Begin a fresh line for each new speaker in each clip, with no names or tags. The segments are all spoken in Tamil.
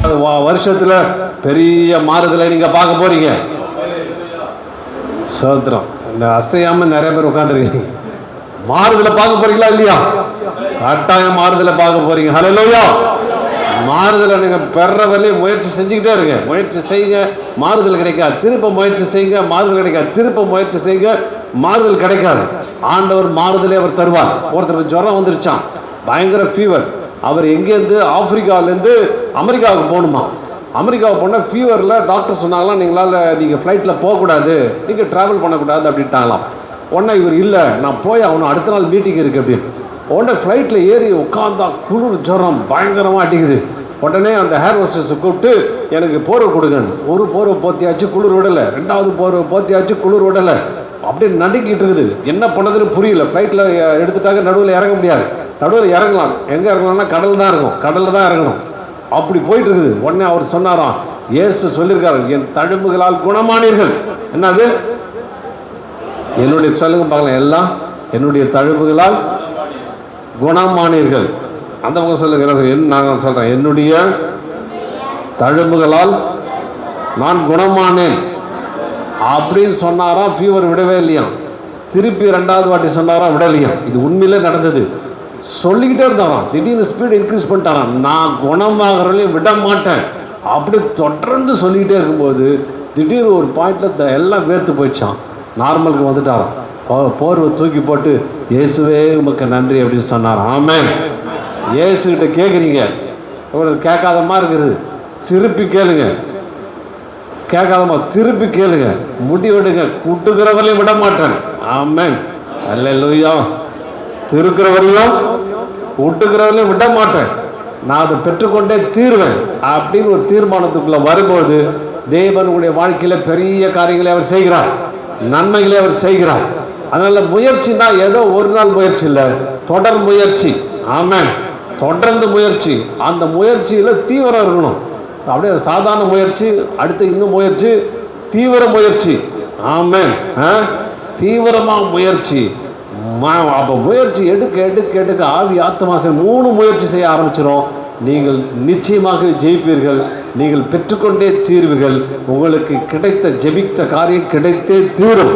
வருஷத்துல பெரிய மாறுதலை நீங்க பார்க்க போறீங்க. சோத்திரம். இந்த அசையாம நிறைய பேர் உட்காந்துருக்கீங்க. மாறுதலை பார்க்க போறீங்களா இல்லையா? கட்டாயம் மாறுதலை பார்க்க போறீங்க. ஹல்லேலூயா. மாறுதலை நீங்க பெற வரையிலே முயற்சி செஞ்சுக்கிட்டே இருங்க. முயற்சி செய்யுங்க, மாறுதல் கிடைக்காது. திருப்ப முயற்சி செய்யுங்க, மாறுதல் கிடைக்காது. திருப்ப முயற்சி செய்யுங்க, மாறுதல் கிடைக்காது. ஆண்டவர் மாறுதலை அவர் தருவார். ஒருத்தர் ஜுரம் வந்துருச்சான், பயங்கர ஃபீவர். அவர் எங்கேருந்து, ஆப்பிரிக்காவிலேருந்து அமெரிக்காவுக்கு போகணுமா. அமெரிக்காவுக்கு போனால் ஃபீவரில் டாக்டர் சொன்னாங்களாம், நீங்கள் ஃப்ளைட்டில் போகக்கூடாது, நீங்கள் ட்ராவல் பண்ணக்கூடாது அப்படின்ட்டாங்களாம். உடனே இவர் இல்லை, நான் போய் அவனை அடுத்த நாள் மீட்டிங் இருக்குது அப்படின்னு. உடனே ஃப்ளைட்டில் ஏறி உட்காந்தா குளிர் ஜுரம் பயங்கரமாக அடிக்குது. உடனே அந்த ஹேர் ஹோஸ்டஸை கூப்பிட்டு எனக்கு போர்வை கொடுங்க. ஒரு போர்வை போத்தியாச்சு, குளிர் விடலை. ரெண்டாவது போர்வை போத்தியாச்சு, குளிர் விடலை. அப்படியே நடுக்கிட்டு இருக்குது. என்ன பண்ணதுன்னு புரியல. ஃப்ளைட்டில் எடுத்துட்டாங்க, நடுவில் இறங்க முடியாது. நடுவில் இறங்கலாம், எங்கே இறங்கலாம்னா கடல் தான் இருக்கும், கடலில் தான் இறங்கணும். அப்படி போயிட்டு இருக்குது. உடனே அவர் சொன்னாராம், இயேசு சொல்லியிருக்காரு, என் தழும்புகளால் குணமானீர்கள். என்னது? என்னுடைய சொல்லுங்க பார்க்கலாம், எல்லாம் என்னுடைய தழும்புகளால் குணமானீர்கள். அந்த பக்கம் சொல்லுங்க. நான் சொல்கிறேன், என்னுடைய தழும்புகளால் நான் குணமானேன் அப்படின்னு சொன்னாராம். ஃபீவர் விடவே இல்லையாம். திருப்பி ரெண்டாவது வாட்டி சொன்னாராம், விடலையாம். இது உண்மையிலே நடந்தது. சொல்லிக்கிட்டே இருந்தாராம். திடீர்னு ஸ்பீடு இன்க்ரீஸ் பண்ணிட்டாராம். நான் குணமாகறவளையும் விட மாட்டேன் அப்படி தொடர்ந்து சொல்லிக்கிட்டே இருக்கும்போது திடீர்னு ஒரு பாயிண்டில் எல்லாம் வேர்த்து போயிடுச்சான். நார்மலுக்கு வந்துட்டாராம். போர்வை தூக்கி போட்டு இயேசுவே உமக்கு நன்றி அப்படின்னு சொன்னார். ஆமென். இயேசுகிட்ட கேட்குறீங்க, உங்களுக்கு கேட்காத மாதிரி இருக்குது, திருப்பி கேளுங்க. கேட்காதமா திருப்பி கேளுங்க, முடிவெடுங்க. கூட்டுக்கிறவரையும் விட மாட்டேன். ஆமென். அல்லேலூயா. திருக்கிறவரையும் விட்டுக்கிறவரையும் விட மாட்டேன், நான் அதை பெற்றுக்கொண்டே தீர்வேன் அப்படின்னு ஒரு தீர்மானத்துக்குள்ள வரும்போது தேவனுடைய வாழ்க்கையில பெரிய காரியங்களை அவர் செய்கிறார், நன்மைகளை அவர் செய்கிறார். அதனால முயற்சினா ஏதோ ஒரு நாள் முயற்சி இல்லை, தொடர் முயற்சி. ஆமென். தொடர்ந்து முயற்சி. அந்த முயற்சியில தீவிரம் இருக்கணும். அப்படியே சாதாரண முயற்சி, அடுத்து இன்னும் முயற்சி, தீவிர முயற்சி. ஆமென். தீவிரமா முயற்சி. அப்போ முயற்சி எடுக்க எடுக்க எடுக்க ஆவி ஆத்மாசம் 3 முயற்சி செய்ய ஆரம்பிச்சிடும். நீங்கள் நிச்சயமாக ஜெயிப்பீர்கள். நீங்கள் பெற்றுக்கொண்டே தீர்வுகள். உங்களுக்கு கிடைத்த ஜெபித்த காரியம் கிடைத்தே தீரும்.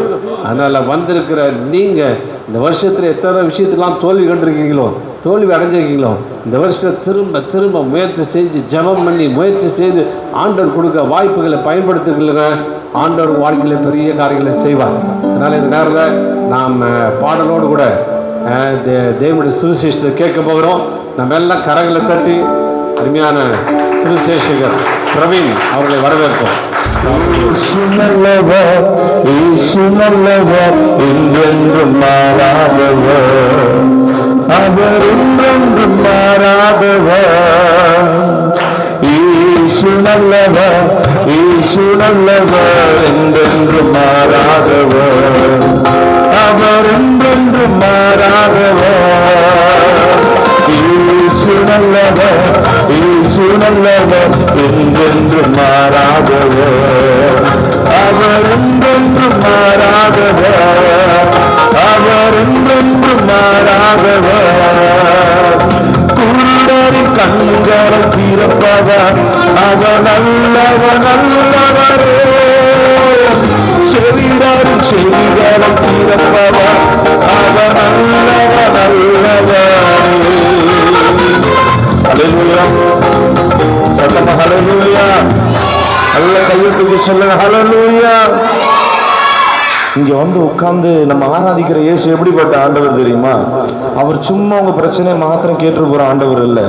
அதனால் வந்திருக்கிற நீங்கள் இந்த வருஷத்தில் எத்தனை விஷயத்தெல்லாம் தோல்வி கண்டிருக்கீங்களோ, தோல்வி அடைஞ்சிருக்கீங்களோ, இந்த வருஷத்தை திரும்ப திரும்ப முயற்சி செஞ்சு ஜெபம் பண்ணி முயற்சி செய்து ஆண்டவர் கொடுக்க வாய்ப்புகளை பயன்படுத்துகிறீங்க. ஆண்டவர் வாழ்க்கையில் பெரிய காரியங்களை செய்வார். அதனால் இந்த நேரத்தில் நாம் பாடலோடு கூட தேவனுடைய சுவிசேஷத்தை கேட்க போகிறோம். நம்ம எல்லாம் கரங்களை தட்டி அருமையான சுவிசேஷகர் பிரவீன் அவர்களை வரவேற்போம்.
என்றென்றும் மாறாதவர், அவர் என்றென்றும் மாறாதவர். ஈசு நல்லவர், ஈசு நல்லவர், என்றென்றும் மாறாதவர், அவர் என்றென்றும் மாறாதவர். ஈசு நல்லவர், ஈசு நல்லவர், என்றென்றும் மாறாதவர், அவர் என்றென்றும் மாறாதவர், அவர் என்றென்றும் மாறாதவர். குருடரின் கண்களை திறப்பவர், அவர் நல்லவர் நல்லவரே. செவிடரின் செவிகளை திறப்பவர், அவர் நல்லவர் நல்லவரே. ஹல்லேலூயா. சத்தமா ஹல்லேலூயா. நல்ல கையெழுத்துக்கு சொல்லுங்க ஹல்லேலூயா. இங்க வந்து உட்கார்ந்து நம்ம ஆராதிக்கிற இயேசு எப்படிப்பட்ட ஆண்டவர் தெரியுமா? அவர் சும்மா உங்க பிரச்சனையை மாத்திரம் கேட்டு போற ஆண்டவர் இல்லை.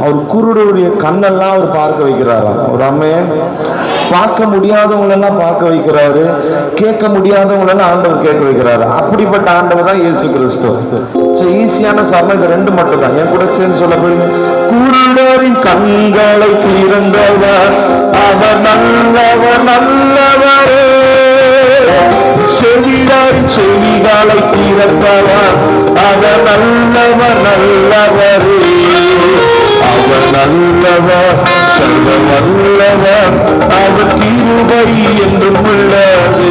அவர் குருடருடைய கண்ணெல்லாம் அவர் பார்க்க வைக்கிறாராம். ஒரு அம்மையன் பார்க்க முடியாதவங்களெல்லாம் பார்க்க வைக்கிறாரு, கேட்க முடியாதவங்களெல்லாம் ஆண்டவர் கேட்க வைக்கிறாரு. அப்படிப்பட்ட ஆண்டவர் தான் இயேசு கிறிஸ்து. ஈஸியான சரணம் இது 2 மட்டும் தான். என் கூட சேர்ந்து சொல்ல போறீங்க. குருடரின் கண்களை திறந்தவர், அவர் நல்லவர் நல்லவரே. செவிடரின் செவிகளை திறந்தவர், அவர் நல்லவர் நல்லவரே. அவர் நல்லவர், சர்வ வல்லவர், அவர் கிருபை என்றும் உள்ளது.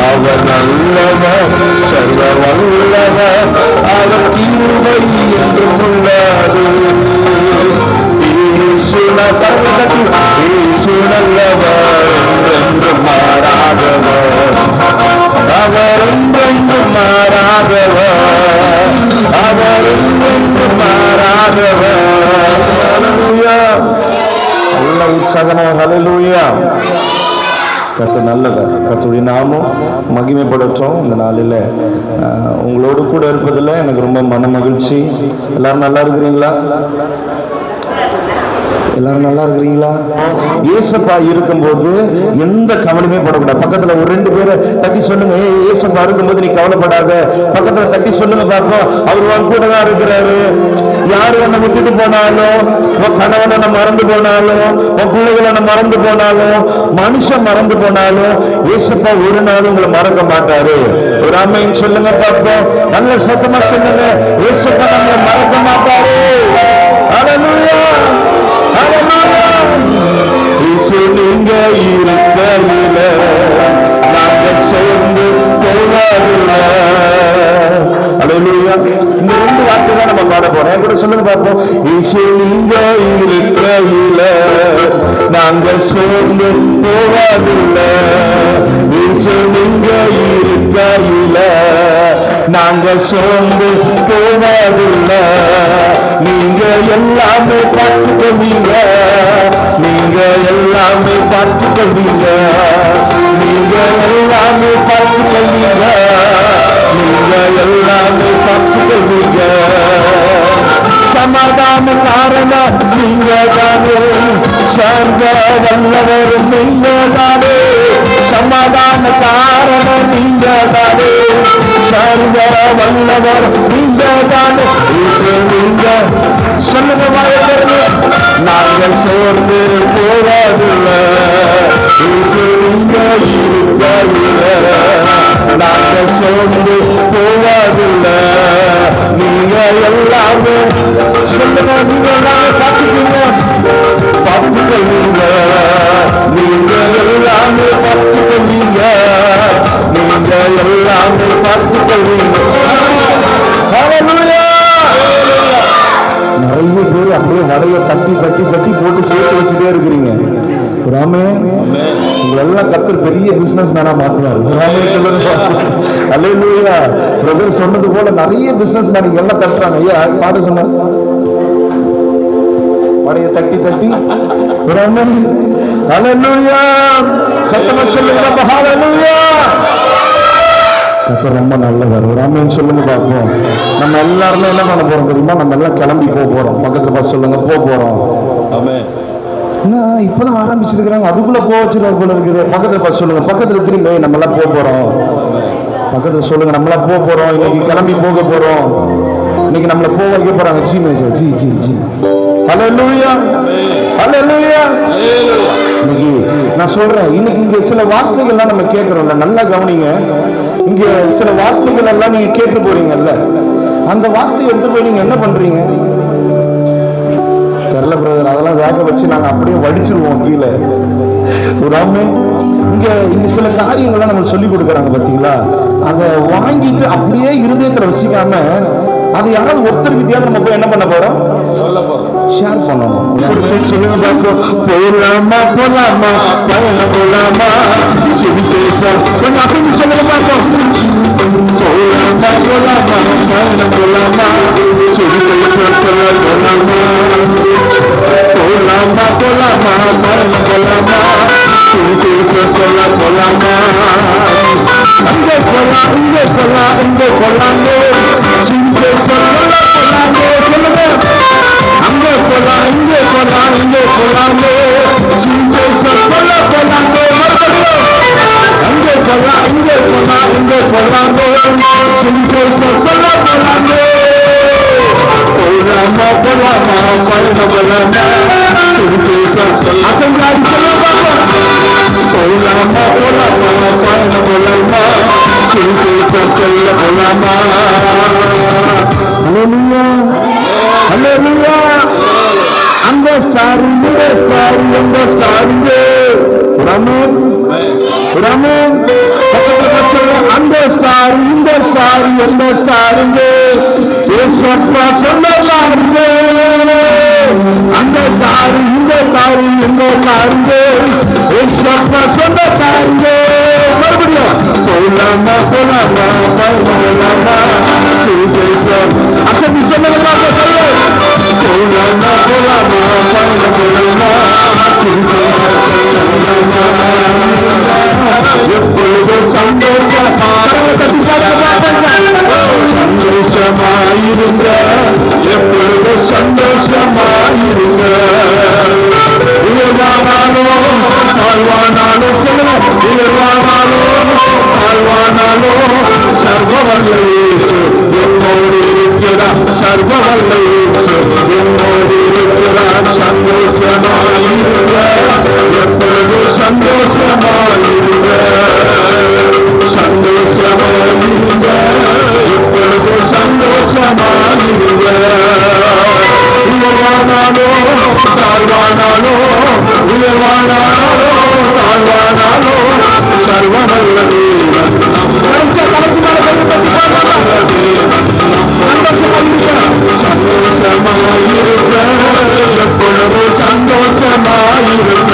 அவர் நல்லவர், சர்வ வல்லவர், அவர் கிருபை என்றும் உள்ளது. ஈசுன இயேசு நல்லவர், என்றென்றும் மாறாதவர். அவர் என்றென்றும் மாறாதவர், அவர் என்றென்றும் மாறாதவர். ஹல்லேலூயா. நல்ல உற்சாகமாக ஹல்லேலூயா. கர்த்தர் நல்லவர். கர்த்தருடைய நாமம் மகிமைப்படட்டும். இந்த நாளில் உங்களோடு கூட இருப்பதில் எனக்கு ரொம்ப மன மகிழ்ச்சி. எல்லாரும் நல்லா இருக்கிறீங்களா? எல்லாரும் நல்லா இருக்கிறீங்களா? ஏசப்பா இருக்கும்போது எந்த கவலையுமே படக்கூடாது. பக்கத்துல ஒரு 2 பேரை தட்டி சொல்லுங்க, ஏசப்பா இருக்கும்போது நீ கவலைப்படாத. பக்கத்துல தட்டி சொல்லுங்க பார்ப்போம், அவர் உன் கூட தான் இருக்கிறாரு. யாரு உன்னை விட்டுட்டு போனாலும், உன் கணவனை மறந்து போனாலும், உன் பிள்ளைகளை மறந்து போனாலும், மனுஷன் மறந்து போனாலும், ஏசப்பா ஒரு நாள் உங்களை மறக்க மாட்டாரு. ஒரு ஆமென் சொல்லுங்க பார்ப்போம். நல்ல சத்தமா சொல்லுங்க, ஏசப்பா நம்மளை மறக்க மாட்டாரு. ஹல்லேலூயா. நீங்க இருக்கையில நாங்க சேர்ந்து போவாதில்ல. ஹல்லேலூயா. இந்த 2 வார்த்தை தான் நம்ம பாட போறோம். என் கூட சொல்லுங்க பார்ப்போம். இயேசு நீங்க இருக்கையில நாங்க சேர்ந்து போவாதில்ல. இயேசு நீங்க இருக்கையில நாங்க சேர்ந்து போவாதில்ல. நீங்க எல்லாமே பார்த்துக்கொள்வீங்க, நீங்க எல்லாமே பார்த்துக்கொள்வீங்க, நீங்க எல்லாமே பார்த்துக்கொள்வீங்க, நீங்க எல்லாமே பார்த்துக்கொள்வீங்க. சமாதான காரணம் நீங்க தானே, சர்வ வல்லவரும் நீங்க தானே. சமாதான காரணம் நீங்க தானே, சர்வ வல்லவர் நீங்க தானே. நீங்க சொல்லுங்க வாய்ப்பு, நாங்கள் சோர்ந்து போவதில்லை. நீங்க இருக்கையில நாங்கள் சோர்ந்து போவதில்லை. நீங்க எல்லாமே சொல்லுங்க, நீங்க எல்லாமே பார்த்துக்கீங்க, பார்த்துக்கொள்வீங்க, நீங்க எல்லாமே பார்த்துக்கொள்வீங்க, நீங்க எல்லாமே பார்த்துக்கொள்வீங்க. நிறைய பேர் அப்படியே வடைய தட்டி தட்டி தட்டி போட்டு சேர்த்து வச்சுட்டே இருக்கிறீங்க. ராமே, உங்களெல்லாம் கர்த்தர் பெரிய பிசினஸ் மேனா மாத்துவாரு. ராமே சொல்லுங்க. ஹல்லேலூயா. பிரதர் சொன்னது போல நிறைய பிசினஸ் மேன் எல்லாம் தட்டுறாங்க. ஐயா பாட சொன்னார், வடைய தட்டி தட்டி. ராமே ஹல்லேலூயா. சத்தமா சொல்லுங்க ஹல்லேலூயா. கர்த்தர் ரொம்ப நல்லவர். ராமேன்னு சொல்லுங்க பார்ப்போம். நம்ம எல்லாருமே என்ன பண்ண போறோம் தெரியுமா? நம்ம எல்லாம் கிளம்பி போறோம். பக்கத்துல பார்த்து சொல்லுங்க, போறோம். இப்பதான் ஆரம்பிச்சிருக்கிறாங்க, அதுக்குள்ள வச்சிருக்காரு போல இருக்குது. பக்கத்துல பார்த்து சொல்லுங்க, பக்கத்துல திரும்பி நம்ம எல்லாம் போறோம். பக்கத்துல சொல்லுங்க, நம்மளா போறோம். இன்னைக்கு கிளம்பி போக போறோம். இன்னைக்கு நம்மள வைக்க போறாங்க. ஜி ஜி ஜி ஜி. ஹல்லேலூயா. ஹல்லேலூயா. இன்னைக்கு நான் சொல்றேன், இன்னைக்கு இங்க சில வார்த்தைகள்லாம் நம்ம கேட்கிறோம்ல, நல்லா கவனிங்க. இங்க சில வார்த்தைகள் எல்லாம் நீங்க கேட்டு போறீங்கல்ல, அந்த வார்த்தையை எடுத்து போய் நீங்க என்ன பண்றீங்க தெரியல பிரதர். அதெல்லாம் வேக வச்சு நாங்க அப்படியே வடிச்சிருவோம் கீழே. இங்க சில காரியங்கள்லாம் நம்ம சொல்லி கொடுக்குறாங்க பாத்தீங்களா, அதை வாங்கிட்டு அப்படியே இருதயத்துல வச்சுக்காம அதை யாராவது ஒருத்தருக்கிட்டயாவது நம்ம போய் என்ன பண்ண போறோம்? ஷேர் பண்ணணும். சொல்லுங்க பார்ப்போம். போலாமா போலாமா பயணம் போலாமா சுவிசேஷம் அப்படின்னு சொல்லுங்க பார்ப்போம். போலாமா போலாமா பயணம் போலாமா சுவிசேஷம் சொல்ல போலாமா. போலாமா போலாமா பயணம் போலாமா சுவிசேஷம் சொல்ல போலாமா. அங்கே போலாம், இங்கே போலாம், இங்கே போலாமே சுவிசேஷம் சொல்ல போலாமே. சொல்லுங்க, அங்கே போலாம், இங்கே போலாம், இங்கே போலாமே சுவிசேஷம் சொல்ல போலாமே. அங்கே போலாம், இங்கே போலாம், இங்கே போலாமே சுவிசேஷம் சொல்ல போலாமே. போலாமா போலாமா பயணம் போலாமா சுவிசேஷம் சொல்ல. அசங்காரி சொல்ல போலாமா போலாமா பயணம் போலாமா சுவிசேஷம் சொல்ல போலாமா. ஹல்லேலூயா. ஹல்லேலூயா. அந்த ஸ்டார், இந்த ஸ்டார், இந்த ஸ்டார், ரமன் ரமன் அந்த ஸ்டார், இந்த ஸ்டார், எந்த ஸ்டார், சொன்னா சொன்னாரு. அந்த ஸ்டார், இந்த சொந்தக்காரி இந்த காருங்க ஏசப்பா சொந்தக்காருங்க. மறுபடியும் போலாமா போலாமா போலாமா சுவிசேஷம் அசதி சொன்னதா போலாமா போலாமா போலாமா எப்பொழுதும் சந்தோஷமாயிருங்க, எப்பொழுதும் சந்தோஷமாயிருங்க. உயர்வானாலும் தாழ்வானாலும் சொல்லுங்க, உயர்வானாலும் தாழ்வானாலும் சர்வவல்ல இயேசு என்னோடு இருக்கிறார், சர்வவல்ல இயேசு என்னோடு இருக்கிறார். சந்தோஷமாயிருங்க, எப்பொழுதும் சந்தோஷமாயிருங்க, சந்தோஷமாயிருங்க, எப்பொழுதும் சந்தோஷமாயிருங்க. உயர்வானாலோ தாழ்வானாலோ, உயர்வானாலோ தாழ்வானாலோ சர்வவல்ல தேவன் சந்தோஷமாயிருக்க, எப்பொழுதும் சந்தோஷமாயிருக்க,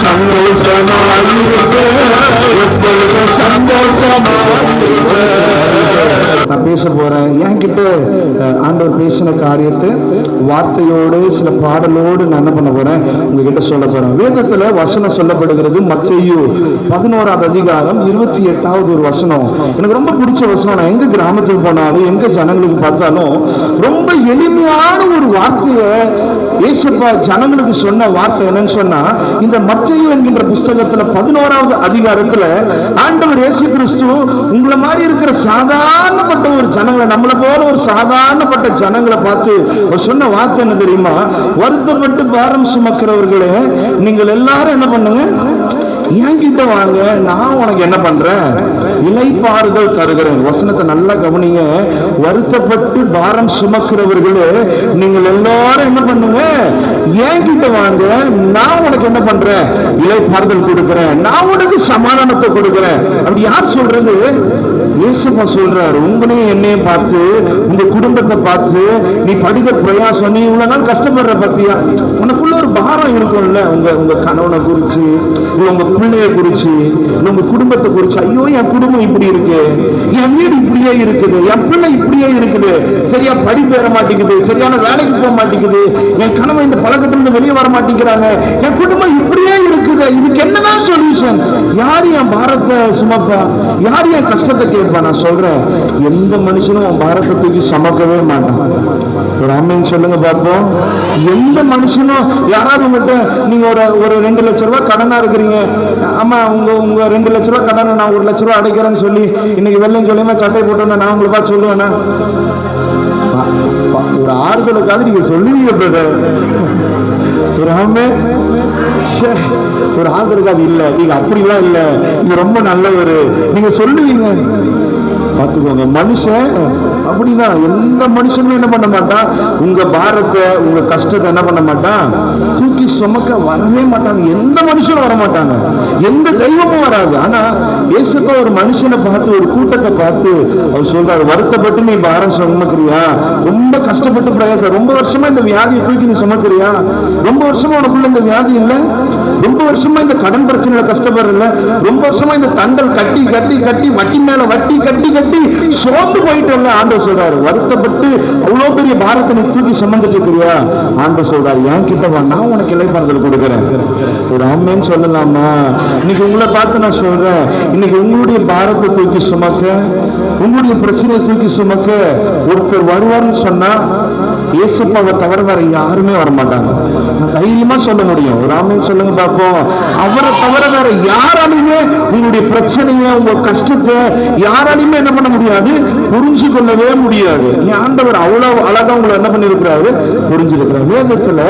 சந்தோஷமாயிருக்க, எப்பொழுதும் சந்தோஷமாயிருக்க. நான் பேச போறேன். என்கிட்ட ஆண்டவர் பேசின காரியத்தை வார்த்தையோடு சில பாடலோடு நான் என்ன பண்ண போறேன், உங்ககிட்ட சொல்ல போறேன். வேதத்துல வசனம் சொல்லப்படுகிறது. மத்தேயு 11ஆம் அதிகாரம் 28வது ஒரு வசனம் எனக்கு ரொம்ப பிடிச்ச வசனம். நான் எங்க கிராமத்துக்கு போனாலும் எங்க ஜனங்களுக்கு பார்த்தாலும் ரொம்ப எளிமையான ஒரு வார்த்தையை ஏசப்பா ஜனங்களுக்கு சொன்ன வார்த்தை என்னன்னு சொன்னா, இந்த மத்தேயு என்கின்ற புஸ்தகத்துல 11ஆவது அதிகாரத்துல ஆண்டவர் இயேசு கிறிஸ்து உங்களை மாதிரி இருக்கிற சாதாரணப்பட்ட ஒரு ஜனங்களை, நம்மளை போல ஒரு சாதாரணப்பட்ட ஜனங்களை பார்த்து சொன்ன வார்த்தை என்ன தெரியுமா? வருத்தப்பட்டு பாரம் சுமக்கிறவர்களே நீங்கள் எல்லாரும் என்ன பண்ணுங்க, என்கிட்ட வாங்க, நான் உனக்கு என்ன பண்றேன், இளைப்பாறுதல் தருகிறேன். வசனத்தை நல்லா கவனிங்க. வருத்தப்பட்டு பாரம் சுமக்கிறவர்களே நீங்கள் எல்லாரும் என்ன பண்ணுங்க, என்கிட்ட வாங்க, நான் உனக்கு என்ன பண்றேன், இளைப்பாறுதல் கொடுக்கிறேன், நான் உனக்கு சமாதானத்தை கொடுக்கிறேன். அப்படி யார் சொல்றது? இயேசுப்பா சொல்றாரு. உங்களையும் என்னையும் பார்த்து, உங்க குடும்பத்தை பார்த்து, நீ படிக்கிற பிரயாசம், நீ இவ்வளவு நாள் கஷ்டப்படுற பத்தியா, உனக்குள்ள ஒரு பாரம் இருக்கும்ல, உங்க கணவனை குறிச்சு, உங்க பிள்ளைய குறிச்சு, உங்க குடும்பத்தை குறிச்சு, ஐயோ என் குடும்பம் இப்படி இருக்கு, என் வீடு இப்படியே இருக்குது, என் பிள்ளை இப்படியே இருக்குது, சரியா படிப்பு வர மாட்டேங்குது, சரியான வேலைக்கு போக மாட்டேங்குது, என் கணவன் இந்த பழக்கத்திலிருந்து வெளியே வர மாட்டேங்கிறாங்க, என் குடும்பம் இப்படியே இருக்குது, இதுக்கு என்னதான் சொல்யூஷன்? யார் என் பாரத்தை சுமப்பா? யார் என் கஷ்டத்தை கேட்பா? நான் சொல்றேன், எந்த மனுஷனும் உன் பாரத்தை தூக்கி சுமக்கவே மாட்டான். ஒரு ஆமேன் சொல்லுங்க பார்ப்போம். எந்த மனுஷனும், யாராவது உங்கள்கிட்ட நீங்க ஒரு 2 லட்சம் ரூபாய் கடனா இருக்கிறீங்க, ஆமா உங்க 2 லட்ச ரூபாய் கடனை நான் 1 லட்ச ரூபாய் அடைக்கிறேன்னு சொல்லி இன்னைக்கு வெள்ளையும் சொல்லியுமா சட்டை போட்டு வந்தா நான் உங்களை பார்த்து சொல்லுவேன்னா? ஒரு ஆறுதலுக்காவது நீங்க சொல்லுவீங்க பிரதர். ஒரு ஆறுதலுக்காது இல்ல, நீங்க அப்படிலாம் இல்ல, நீங்க ரொம்ப நல்லவர், நீங்க சொல்லுவீங்க. பார்த்துக்கோங்க, மனுஷன் அப்படிதான். எந்த மனுஷனும் என்ன பண்ண மாட்டான், உங்க பாரத்தை உங்க கஷ்டத்தை என்ன பண்ண மாட்டான், தூக்கி சுமக்க வரவே மாட்டாங்க. எந்த மனுஷனும் வர மாட்டாங்க, எந்த தெய்வமும் வராது. ஆனா ஏசப்பா ஒரு மனுஷனை பார்த்து, ஒரு கூட்டத்தை பார்த்து அவர் சொல்றாரு, வருத்தப்பட்டு நீ பாரம் சுமக்கிறியா, ரொம்ப கஷ்டப்பட்டு பிரயாசம், ரொம்ப வருஷமா இந்த வியாதியை தூக்கி நீ சுமக்கிறியா, ரொம்ப வருஷமா உனக்குள்ள இந்த வியாதி இல்லை, ரொம்ப வருஷமா இந்த கடன் பிரச்சனையில கஷ்டப்படுறல, ரொம்ப வருஷமா இந்த தண்டல் கட்டி கட்டி கட்டி வட்டி மேல வட்டி கட்டி கட்டி சோர்ந்து போயிட்டு ஆண்டவர் சொல்றாரு, வருத்தப்பட்டு அவ்வளவு பெரிய பாரத்தை நீ தூக்கி சுமந்துட்டு இருக்கிறியா? ஆண்டவர் சொல்றாரு, என் கிட்ட வா, நான் உனக்கு இளைப்பாறுதல் கொடுக்கிறேன். ஒரு ஆமேன்னு சொல்லலாமா? இன்னைக்கு உங்களை பார்த்து நான் சொல்றேன், இன்னைக்கு உங்களுடைய பாரத்தை தூக்கி சுமக்க, உங்களுடைய பிரச்சனையை தூக்கி சுமக்க ஒருத்தர் வருவார்னு சொன்னா இயேசுப்பாவை தவிர வேற யாருமே வரமாட்டாங்க. நான் தைரியமா சொல்ல முடியும். ஒரு ஆமேன்னு சொல்லுங்க பார்ப்போம். அவரை தவிர வேற யாராலையுமே உங்களுடைய பிரச்சனையை, உங்க கஷ்டத்தை யாராலையுமே என்ன பண்ண முடியாது, புரிஞ்சு கொள்ளவே முடியாது. ஆண்டவர் அவ்வளவு அழகா உங்களை என்ன பண்ணிருக்கிறாரு, புரிஞ்சிருக்கிறார். வேதத்துல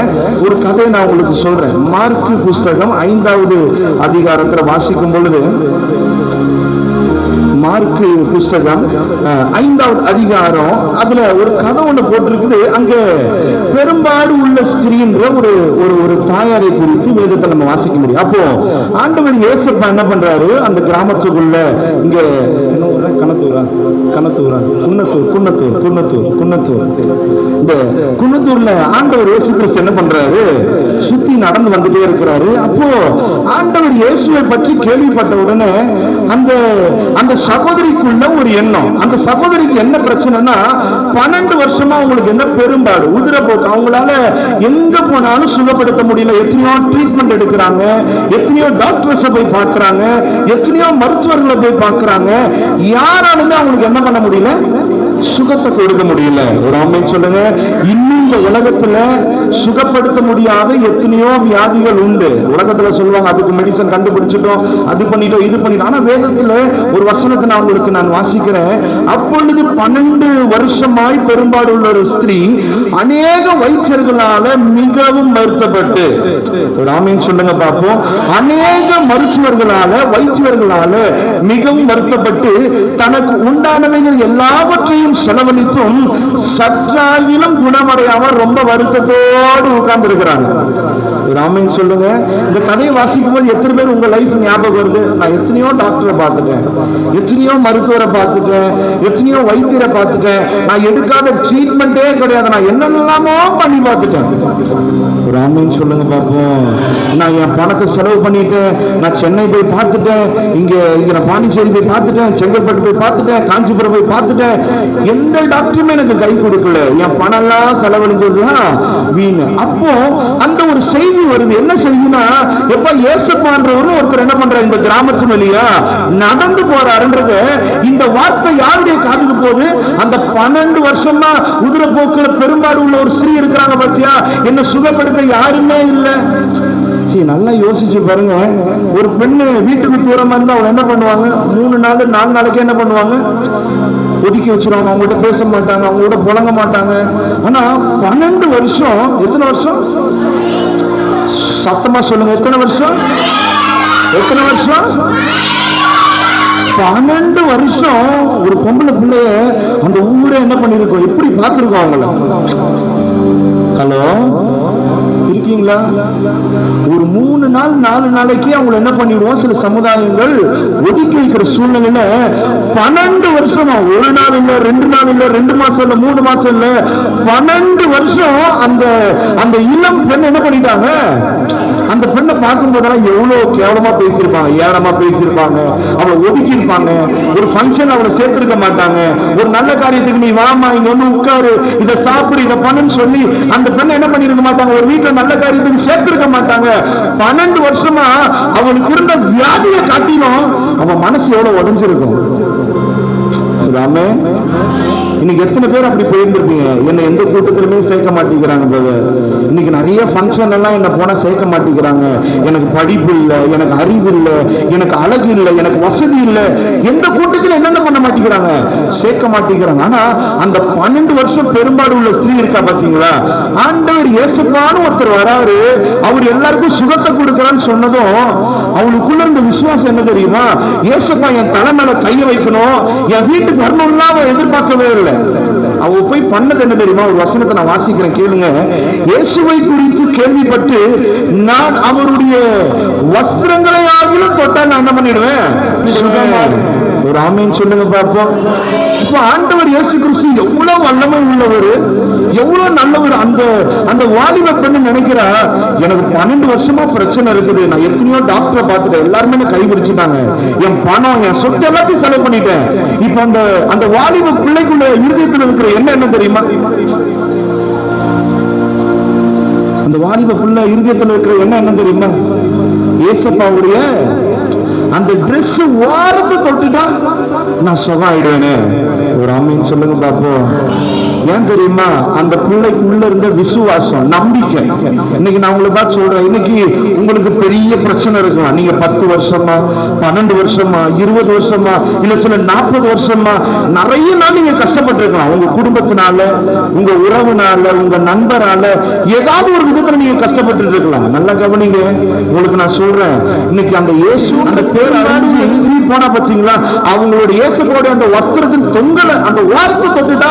ஒரு கதையை நான் உங்களுக்கு சொல்றேன். மார்க்கு புஸ்தகம் 5வது அதிகாரத்துல வாசிக்கும் பொழுது, மார்க்கு புஸ்தகம் 5வது அதிகாரம், அதுல ஒரு கதை ஒண்ணு போட்டிருக்குது. அங்க பெரும்பாடு உள்ள ஸ்திரீன்ற ஒரு தாயாரை குறித்து வேதத்தை நம்ம வாசிக்க முடியும். அப்போ ஆண்டவர் இயேசுப்பா என்ன பண்றாரு, அந்த கிராமத்துக்குள்ள, இங்க கணத்தூரா கணத்தூரா குன்னத்தூர். இந்த குன்னத்தூர்ல ஆண்டவர் இயேசு கிறிஸ்து என்ன பண்றாரு? சுத்தி நடந்து வந்துட்டே இருக்கிறாரு. அப்போ ஆண்டவர் இயேசுவை பற்றி கேள்விப்பட்ட உடனே அந்த சகோதரிக்குள்ள ஒரு எண்ணம். அந்த சகோதரிக்கு என்ன பிரச்சனைனா, 12 வருஷமா அவங்களுக்கு என்ன பெரும்பாடு, உதிரப்போக்கு. அவங்களால எங்க போனாலும் சுகப்படுத்த முடியல. எத்தனையோ ட்ரீட்மெண்ட் எடுக்கிறாங்க, எத்தனையோ டாக்டர்ஸை போய் பார்க்கறாங்க, எத்தனையோ மருத்துவர்களை போய் பார்க்கறாங்க. யாராலுமே அவங்களுக்கு என்ன பண்ண முடியல? சுகத்தை கொடுக்க முடியல. ஒரு ஆமென் சொல்லுங்க. இன்னும் இந்த உலகத்துல சுகப்படுத்த முடியாத எத்தனையோ வியாதிகள் உண்டு. உலகத்துல சொல்லுவாங்க அதுக்கு மெடிசன் கண்டுபிடிச்சிட்டோம், அது பண்ணிட்டோம், இது பண்ணிட்டோம். ஆனா வேதத்துல ஒரு வசனத்தை நான் உங்களுக்கு வாசிக்கிறேன். அப்பொழுது 12 வருஷமாய் பெரும்பாடு உள்ள ஒரு ஸ்திரீ அநேக வைத்தியர்களால மிகவும் வருத்தப்பட்டு, ஒரு ஆமென் சொல்லுங்க பார்ப்போம். அநேக மருத்துவர்களால வைத்தியர்களால மிகவும் வருத்தப்பட்டு தனக்கு உண்டானவைகள் எல்லாவற்றையும் செலவழித்தும் சற்றாகிலும் குணமடையாம ரொம்ப வருத்தத்தோடு உட்கார்ந்து இருக்கிறாங்க. ஆமென் சொல்லுங்க. இந்த கதையை வாசிக்கும் போது எத்தனை பேர் உங்க லைஃப் ஞாபகம் வருது? நான் எத்தனையோ டாக்டரை பார்த்துட்டேன், எத்தனையோ மருத்துவரை பார்த்துட்டேன், எத்தனையோ வைத்தியரை பார்த்துட்டேன். நான் எடுக்காத ட்ரீட்மெண்டே கிடையாது. நான் என்னெல்லாமோ பண்ணி பார்த்துட்டேன். ஒரு ஆமென் சொல்லுங்க பார்ப்போம். நான் என் பணத்தை செலவு பண்ணிட்டேன். நான் சென்னை போய் பார்த்துட்டேன், இங்க நான் பாண்டிச்சேரி போய் பார்த்துட்டேன், செங்கல்பட்டு போய் பார்த்துட்டேன், காஞ்சிபுரம் போய் பார்த்துட்டேன். எந்த டாக்டருமே எனக்கு கை கொடுக்கல. என் பணம் எல்லாம் செலவழிஞ்சதுதான் வீணு. அப்போ அந்த ஒரு செய்தி வருது. என்ன செய்தினா, எப்ப இயேசுப்பான்றவரும் ஒருத்தர் என்ன பண்றாரு, இந்த கிராமத்து வழியா நடந்து போறாருன்றத இந்த வார்த்தை யாருடைய காதுக்கு போகுது? அந்த 12 வருஷமா உதிரப்போக்குல பெரும்பாடு உள்ள ஒரு ஸ்திரீ இருக்கிறாங்க பாத்தியா, என்ன சுகப்படுத்த யாருமே இல்லை. நல்லா யோசிச்சு பாருங்க. ஒரு பெண்ணு வீட்டுக்கு தூரமா இருந்தா அவங்க என்ன பண்ணுவாங்க? 3 நாள் 4 நாளைக்கு என்ன பண்ணுவாங்க? ஒதுக்கி வச்சிருவாங்க. அவங்ககிட்ட பேச மாட்டாங்க, அவங்களோட புழங்க மாட்டாங்க. ஆனா 12 வருஷம், எத்தனை வருஷம்? சத்தமா சொல்லுங்க. எத்தனை வருஷம்? 12 வருஷம் ஒரு பொம்பளை பிள்ளைய அந்த ஊரே என்ன பண்ணிருக்கோம்? எப்படி பார்த்திருக்கோம் அவங்கள? ஹலோ, இருக்கீங்களா? ஒரு 3 நாள் 4 நாளைக்கு அவங்க என்ன பண்ணிடுவோம்? சில சமுதாயங்கள் ஒதுக்கி வைக்கிற சூழ்நிலையில 12 வருஷமா, 1 நாள் இல்ல, 2 நாள் இல்ல, 2 மாசம் இல்ல, 3 மாசம் இல்ல, 12 வருஷம் அந்த இளம் பெண் என்ன பண்ணிட்டாங்க? அந்த பெண்ணை பார்க்கும் போதெல்லாம் எவ்வளவு கேவலமா பேசியிருப்பாங்க, ஏளனமா பேசியிருப்பாங்க, அவளை ஒதுக்கி இருப்பாங்க. ஒரு ஃபங்க்ஷன் அவளை சேர்த்திருக்க மாட்டாங்க. ஒரு நல்ல காரியத்துக்கு நீ வாமா, இங்க வந்து உட்காரு, இதை சாப்பிடு, இதை பண்ணுன்னு சொல்லி அந்த பெண்ணை என்ன பண்ணிருக்க மாட்டாங்க? ஒரு வீட்டுல நல்ல காரியத்துக்கு சேர்த்திருக்க மாட்டாங்க. 12 வருஷமா அவளுக்கு இருந்த வியாதியை காட்டிலும் அவன் மனசு எவ்வளவு உடைஞ்சிருக்கும். இன்னைக்கு எத்தனை பேர் அப்படி போயிருந்திருப்பீங்க? என்ன எந்த கூட்டத்திலுமே சேர்க்க மாட்டேங்கிறாங்க பிரதர். இன்னைக்கு நிறைய ஃபங்க்ஷன் எல்லாம் என்ன போனா சேர்க்க மாட்டேங்கிறாங்க. எனக்கு படிப்பு இல்லை, எனக்கு அறிவு இல்லை, எனக்கு அழகு இல்லை, எனக்கு வசதி இல்லை. எந்த கூட்டத்தில் என்னென்ன பண்ண மாட்டேங்கிறாங்க? சேர்க்க மாட்டேங்கிறாங்க. ஆனா அந்த 12 வருஷம் பெரும்பாடு உள்ள ஸ்திரீ இருக்கா பாத்தீங்களா? ஆண்டவர் இயேசுப்பான்னு ஒருத்தர் வராரு, அவர் எல்லாருக்கும் சுகத்தை கொடுக்கிறான்னு சொன்னதும் அவளுக்குள்ள இருந்த விசுவாசம் என்ன தெரியுமா? இயேசுப்பா என் தலை மேல கையை வைக்கணும், என் வீட்டுக்கு வரணும்னா அவ எதிர்பார்க்கவே இல்லை. அவ போய் பண்ணது என்ன தெரியுமா? ஒரு வசனத்தை நான் வாசிக்கிறேன், கேளுங்க. இயேசுவை குறித்து கேள்விப்பட்டு நான் அவருடைய வஸ்திரங்களை ஆகிலும் தொட்டா நான் என்ன பண்ணிடுவேன்? ஒரு ஆமென் சொல்லுங்க பார்ப்போம். இப்ப ஆண்டவர் இயேசு கிறிஸ்து எவ்வளவு வல்லமை உள்ளவர், எவ்வளவு நல்லவர். அந்த வாலிப பெண்ணு நினைக்கிறா, எனக்கு 12 வருஷமா பிரச்சனை இருக்குது, நான் எத்தனையோ டாக்டரை பார்த்துட்டேன், எல்லாருமே கைபிடிச்சிட்டாங்க, என் பணம் என் சொத்து எல்லாத்தையும் செலவு பண்ணிட்டேன். இப்ப அந்த வாலிப பிள்ளைக்குள்ள இருதயத்தில் இருக்கிற என்ன தெரியுமா? அந்த வாலிப பிள்ளை இருதயத்தில் இருக்கிற என்ன தெரியுமா? ஏசப்பாவுடைய அந்த டிரெஸ் வாரத்தை தொட்டுட்டா நான் சுகம் ஆயிடுவேனே. ஒரு ஆமென் சொல்லுங்க பாப்போம். ஏன் தெரியுமா? அந்த பிள்ளைக்கு உள்ள இருந்த விசுவாசம், நம்பிக்கை. இன்னைக்கு நான் உங்களை பார்த்து சொல்றேன், இன்னைக்கு உங்களுக்கு பெரிய பிரச்சனை இருக்கலாம். நீங்க 10 வருஷமா, 12 வருஷமா, 20 வருஷமா, இல்ல சில 40 வருஷமா நிறைய நாள் நீங்க கஷ்டப்பட்டு இருக்கலாம். உங்க குடும்பத்தினால, உங்க உறவுனால, உங்க நண்பரால, ஏதாவது ஒரு விதத்துல நீங்க கஷ்டப்பட்டு இருக்கலாம். நல்லா கவனிங்க. உங்களுக்கு நான் சொல்றேன், இன்னைக்கு அந்த இயேசு அந்த பேர் அறிஞ்சு போனா பாத்தீங்களா, அவங்களோட இயேசுவோட அந்த வஸ்திரத்தின் தொங்கல அந்த வார்த்தை தொட்டுட்டா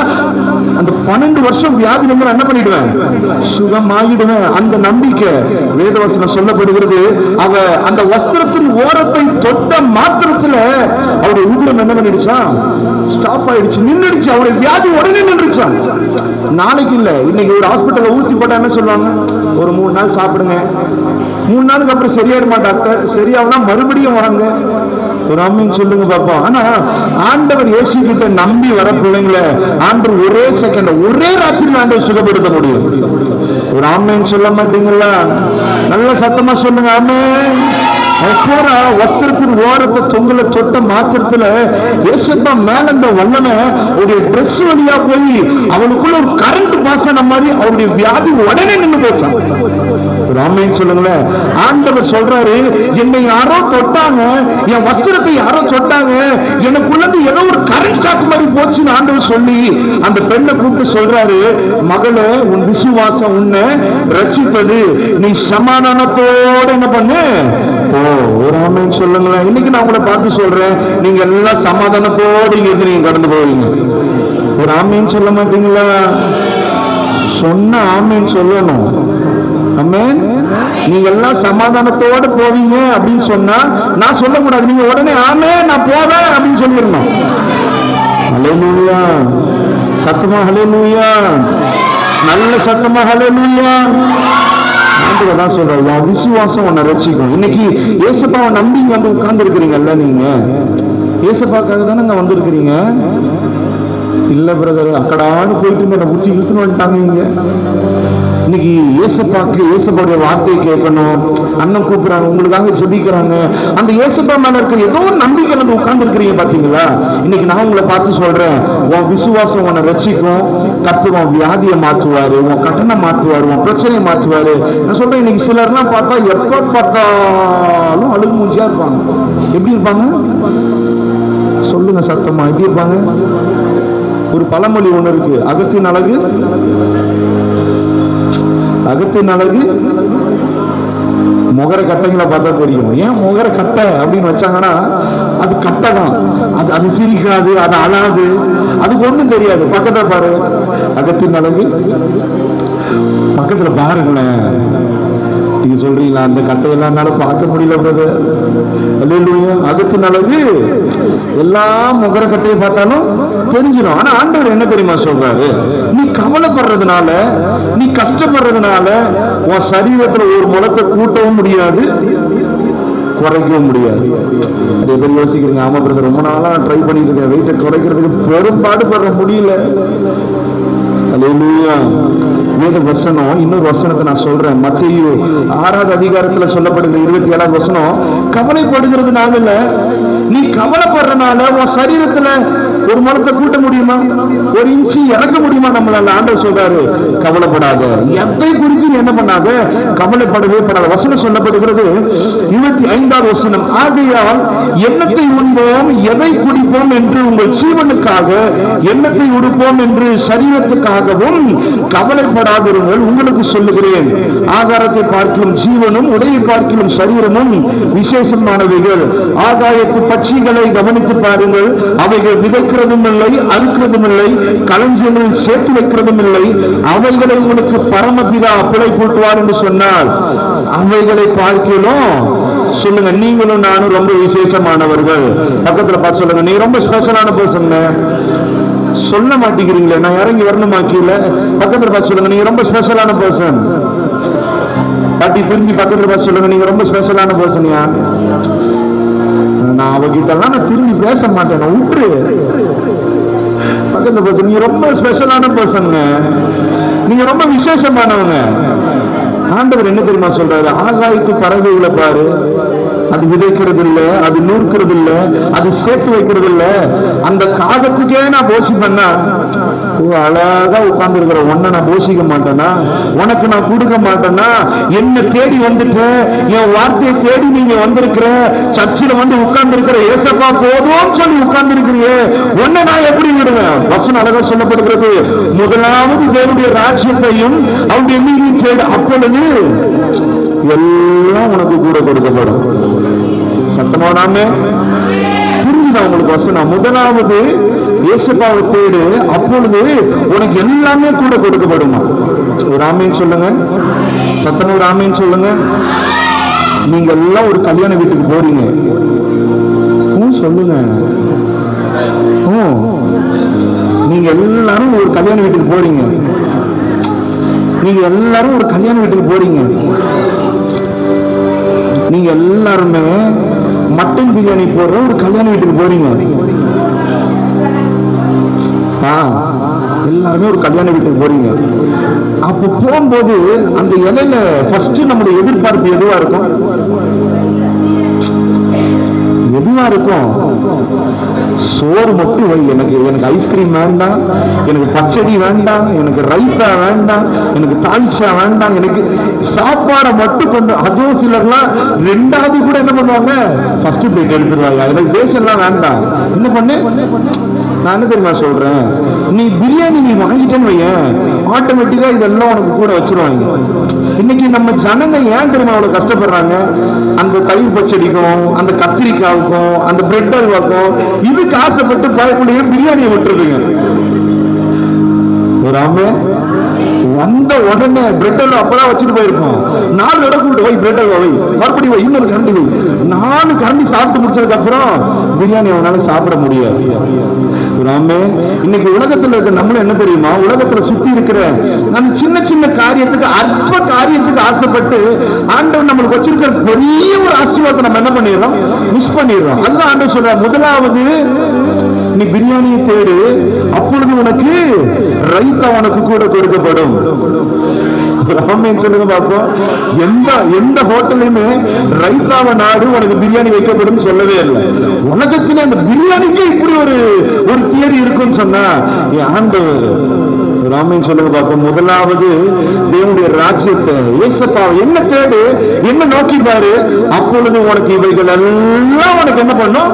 அந்த 12 வருஷம் வியாதி வந்து என்ன பண்ணிடுவேன், சுகமாகிடுவேன். அந்த நம்பிக்கை வேதவசனம் சொல்லப்படுகிறது. அவ அந்த வஸ்திரத்தின் ஓரத்தை தொட்ட மாத்திரத்துல அவருடைய உதிரம் என்ன பண்ணிடுச்சா, ஸ்டாப் ஆயிடுச்சு, நின்றுடுச்சு. அவருடைய வியாதி உடனே நின்றுச்சான். நாளைக்கு இல்ல, இன்னைக்கு ஒரு ஹாஸ்பிட்டல்ல ஊசி போட்டா என்ன சொல்லுவாங்க, ஒரு 3 நாள் சாப்பிடுங்க, 3 நாளுக்கு அப்புறம் சரியாயிடுமா டாக்டர், சரியாகுனா மறுபடியும் வாங்க. ஒரு ஆமீன் சொல்லுங்க பாப்போம். ஆனா ஆண்டவர் இயேசு கிட்ட நம்பி வர பிள்ளைங்களை ஆண்டவர் ஒரே செகண்ட், ஒரே ராத்திரியில் ஆண்டவர் சுகப்படுத்த முடியும். ஒரு ஆமீன் சொல்ல மாட்டீங்களா? நல்ல சத்தமா சொல்லுங்க ஆமீன். வஸ்திரத்தின் ஓரத்தை தொங்கல தொட்ட மாத்திரத்துல ஏசப்பா மேல இந்த வல்லமை அவருடைய டிரெஸ் வழியா போய் அவனுக்குள்ள ஒரு கரண்ட் பாஸ் ஆன மாதிரி அவருடைய வியாதி உடனே நின்று போச்சான். ஆமீன் சொல்லுங்களேன். ஆண்டவர் சொல்றாரு, என்னை யாரோ தொட்டாங்க, என் வஸ்திரத்தை யாரோ தொட்டாங்க, எனக்குள்ள ஏதோ ஒரு கரண்ட் ஷாக் மாதிரி போச்சுன்னு ஆண்டவர் சொல்லி அந்த பெண்ணை கூப்பிட்டு சொல்றாரு, மகளே, உன் விசுவாசம் உன்னை ரட்சித்தது, நீ சமாதானத்தோட என்ன பண்ணு. ஒரு ஆமீன் சொல்லுங்களேன். இன்னைக்கு நான் உங்களை பார்த்து சொல்றேன், நீங்க எல்லாம் சமாதானத்தோடு இங்க இருந்து நீங்க கடந்து போவீங்க. ஒரு ஆமீன் சொல்ல மாட்டீங்களா? சொன்ன ஆமீன் சொல்லணும். ஆமென். நீங்க எல்லாம் சமாதானத்தோட போவீங்க அப்படின்னு சொன்னா நான் சொல்ல கூடாது, நீங்க உடனே ஆமென் நான் போவேன் அப்படின்னு சொல்லிடணும். ஹல்லேலூயா. சத்தமா ஹல்லேலூயா, நல்ல சத்தமா ஹல்லேலூயா. ஆண்டவர் தான் சொல்றாரு, உன் விசுவாசம் உன்னை ரட்சிக்கும். இன்னைக்கு ஏசப்பாவை நம்பி வந்து உட்கார்ந்து இருக்கிறீங்கல்ல, நீங்க ஏசப்பாக்காக தானே வந்திருக்கிறீங்க. இல்ல பிரதர், அக்கடான்னு போயிட்டு என்ன உச்சி இழுத்துன்னு வந்துட்டாங்க. இங்க இன்னைக்கு ஏசப்பாக்கு ஏசப்பாவுடைய வார்த்தையை கேட்கணும். அண்ணன் கூப்பிடுறாங்க, உங்களுக்காக ஜெபிக்கிறாங்க. அந்த ஏசப்பா மேல இருக்கிற ஏதோ ஒரு நம்பிக்கை வந்து உட்கார்ந்து இருக்கிறீங்க பாத்தீங்களா? இன்னைக்கு நான் உங்களை பார்த்து சொல்றேன், உன் விசுவாசம் உன்னை ரட்சிக்கும். கர்த்தர் உன் வியாதியை மாற்றுவாரு, உன் கடனை மாற்றுவாரு, உன் பிரச்சனையை மாற்றுவாரு. நான் சொல்றேன், இன்னைக்கு சிலர்லாம் பார்த்தா எப்ப பார்த்தாலும் அழுகு மூஞ்சியா இருப்பாங்க. எப்படி இருப்பாங்க சொல்லுங்க சத்தமா, எப்படி இருப்பாங்க? ஒரு பழமொழி ஒண்ணு இருக்கு, அகத்தின் அழகு முகர கட்டைங்களை பார்த்தா தெரியும். ஏன் முகர கட்டை அப்படின்னு வச்சாங்கன்னா அது கட்டை தான், அது சிரிக்காது, அது அழாது, அதுக்கு ஒண்ணும் தெரியாது. பக்கத்துல பாரு, அகத்தின் அழகு. பக்கத்துல பாருங்களேன். நீங்க சொல்றீங்களா, அந்த கட்டையெல்லாம் என்னால பார்க்க முடியல பிரதர். அல்லேலூயா. அகத்தின் அழகு எல்லாம் முகர கட்டையை பார்த்தாலும் தெரிஞ்சிடும். ஆனா ஆண்டவர் என்ன தெரியுமா சொல்றாரு, நீ கவலைப்படுறதுனால, நீ கஷ்டப்படுறதுனால உன் சரீரத்துல ஒரு முளத்தை கூட்டவும் முடியாது, குறைக்கவும் முடியாது. நிறைய பேர் யோசிக்கிறீங்க, ஆமா பிரதர், ரொம்ப நாளா ட்ரை பண்ணிட்டு இருக்கேன், வெயிட்டை குறைக்கிறதுக்கு பெரும்பாடு படுற முடியல. அல்லேலூயா. வேத வசனம், இன்னொரு வசனத்தை நான் சொல்றேன். மத்தேயு 6வது அதிகாரத்துல சொல்லப்படுகிற 27வது வசனம், கவலைப்படுகிறதுனால இல்ல, நீ கவலைப்படுறதுனால உன் சரீரத்துல ஒரு மரத்தை கூட்ட முடியுமா, ஒரு இன்ச்சு இறக்க முடியுமா நம்மளால? ஆண்டவர் சொல்றாரு, கவலைப்படாத. எதை குறித்து நீ என்ன பண்ணாத, கவலைப்படவே படாத. வசனம் சொல்லப்படுகிறது 25வது வசனம், ஆகையால் எண்ணத்தை உண்போம் எதை குடிப்போம் என்று உங்கள் ஜீவனுக்காக, எண்ணத்தை உடுப்போம் என்று சரீரத்துக்காகவும் கவலைப்படாதிருங்கள். உங்களுக்கு சொல்லுகிறேன், ஆகாரத்தை பார்க்கிலும் ஜீவனும் உடையை பார்க்கிலும் சரீரமும் விசேஷமானவைகள். ஆகாயத்து பட்சிகளை கவனித்து பாருங்கள், அவைகள் விதைக்கிறதும் இல்லை, அறுக்கிறதும் இல்லை, களஞ்சியங்களில் சேர்த்து வைக்கிறதும் இல்லை, அவைகளை உங்களுக்கு பரமபிதா பிழை கூட்டுவார் என்று சொன்னால், அவைகளை பார்க்கலாம். சொல்லுங்க, நீங்களும் நானும் ரொம்ப விசேஷமானவர்கள். பக்கத்துல பார்த்து சொல்லுங்க, நீ ரொம்ப ஸ்பெஷலான பர்சன். சொல்ல மாட்டேங்கிறீங்களே, நான் இறங்கி வரணுமாக்கல. பக்கத்துல பார்த்து சொல்லுங்க, நீங்க ரொம்ப ஸ்பெஷலான பர்சன். பாட்டி திரும்பி பக்கத்துல பார்த்து சொல்லுங்க, நீங்க ரொம்ப ஸ்பெஷலான பர்சன்யா. நான் அவகிட்டலாம் நான் திரும்பி பேச மாட்டேன், நான் விட்டுரு. பக்கத்துல பர்சன், நீங்க ரொம்ப ஸ்பெஷலான பர்சன், நீங்க ரொம்ப விசேஷமானவங்க. ஆண்டவர் என்ன தெரியுமா சொல்றாரு, ஆகாயத்து பறவைகளை பாரு, அது விதைக்கிறது இல்ல, அது நூற்கிறது இல்ல, அது சேர்த்து வைக்கிறது இல்ல. அந்த காகத்துக்கே நான் போஷி பண்ணா, அழகா உட்கார்ந்து இருக்கிற உன்னை நான் போஷிக்க மாட்டேனா, உனக்கு நான் கொடுக்க மாட்டேனா? என்ன தேடி வந்துட்டேன், என் வார்த்தையை தேடி நீங்க வந்திருக்கிற, சர்ச்சில் வந்து உட்கார்ந்து இருக்கிற ஏசப்பா போதும் சொல்லி உட்கார்ந்து இருக்கிறீங்க, உன்னை நான் எப்படி விடுவேன்? வசனம் அழகா சொல்லப்படுகிறது, முதலாவது தேவனுடைய ராஜ்யத்தையும் அவருடைய நீதி தேடு, அப்பொழுது எல்லாம் உனக்கு கூட கொடுக்கப்படும். சத்தமானாமே புரிஞ்சுதான் உங்களுக்கு வசனம். முதலாவது இயேசுப்பாவை தேடு, அப்பொழுது உனக்கு எல்லாமே கூட கொடுக்கப்படுமா. ஒரு ஆமீன் சொல்லுங்க, சத்தமா ஒரு ஆமீன் சொல்லுங்க. நீங்க எல்லாம் ஒரு கல்யாண வீட்டுக்கு போறீங்க, சொல்லுங்க. நீங்க எல்லாரும் ஒரு கல்யாண வீட்டுக்கு போறீங்க, நீங்க எல்லாரும் ஒரு கல்யாண வீட்டுக்கு போறீங்க. நீங்க எல்லாருமே மட்டன் பிரியாணி போடுற ஒரு கல்யாண வீட்டுக்கு போறீங்க. எல்லாருமே ஒரு கல்யாண வீட்டுக்கு போறீங்க. அப்ப போகும்போது அந்த இலையில ஃபர்ஸ்ட் நம்மளுடைய எதிர்பார்ப்பு எதுவா இருக்கும்? எதுவா இருக்கும்? சோறு மட்டும் வை, எனக்கு ஐஸ்கிரீம் வேண்டாம், எனக்கு பச்சடி வேண்டாம், எனக்கு ரைத்தா வேண்டாம், எனக்கு தால்ச்சா வேண்டாம், எனக்கு சாப்பாடை மட்டும் கொண்டு. அதுவும் சிலர்லாம் ரெண்டாவது கூட என்ன பண்ணுவாங்க, ஃபர்ஸ்ட் பிளேட் எடுத்துருவாங்க, எனக்கு பேசலாம் வேண்டாம். என்ன பண்ணு, நான் என்ன தெரியுமா சொல்றேன், நீ பிரியாணி நீ வாங்கிட்டேன்னு வையன், ஆட்டோமேட்டிக்கா இதெல்லாம் உனக்கு கூட வச்சிருவாங்க. இன்னைக்கு நம்ம ஜனங்க ஏன் தெரியுமா அவ்வளவு கஷ்டப்படுறாங்க? அந்த தயிர் பச்சடிக்கும், அந்த கத்திரிக்காவுக்கும், அந்த பிரெட் அல்வாக்கும் இதுக்கு ஆசைப்பட்டு பயக்கூடிய பிரியாணியை விட்டுருதுங்க. ஒரு ஆமே வந்த உடனே பிரெட் அல்வா அப்பதான் வச்சுட்டு போயிருக்கோம், 4 தடவை கூப்பிட்டு போய் பிரெட் அல்வா வை, மறுபடி வை, இன்னொரு கரண்டி வை. 4 கரண்டி சாப்பிட்டு முடிச்சதுக்கு அப்புறம் பிரியாணி அவனால சாப்பிட முடியாது. இன்னைக்கு உலகத்துல இருக்க நம்மளும் என்ன தெரியுமா, உலகத்துல சுத்தி இருக்கிற அந்த சின்ன சின்ன காரியத்துக்கு, அற்ப காரியத்துக்கு ஆசைப்பட்டு ஆண்டவர் நம்மளுக்கு வச்சிருக்கிற பெரிய ஒரு ஆசீர்வாதத்தை நம்ம என்ன பண்ணிடுறோம், மிஸ் பண்ணிடுறோம். அதுதான் ஆண்டவர் சொல்ற, முதலாவது நீ பிரியாணியை தேடு, அப்பொழுது உனக்கு ரைத்தா உனக்கு கூட கொடுக்கப்படும். சொல்லுங்க பாப்போம். எந்த ஹோட்டலையுமே ரைத்தாவை நாடு உனக்கு பிரியாணி வைக்கப்படும் சொல்லவே இல்லை. உலகத்துல அந்த பிரியாணிக்கு இப்படி ஒரு தியரி இருக்குன்னு சொன்னா ஆண்டவர் ராமன் சொல்லுங்க பாப்போம். முதலாவது தேவனுடைய ராஜ்யத்தை, இயேசுப்பாவை என்ன தேடு, என்ன நோக்கி பாரு, அப்பொழுது உனக்கு இவைகள் எல்லாம் உனக்கு என்ன பண்ணும்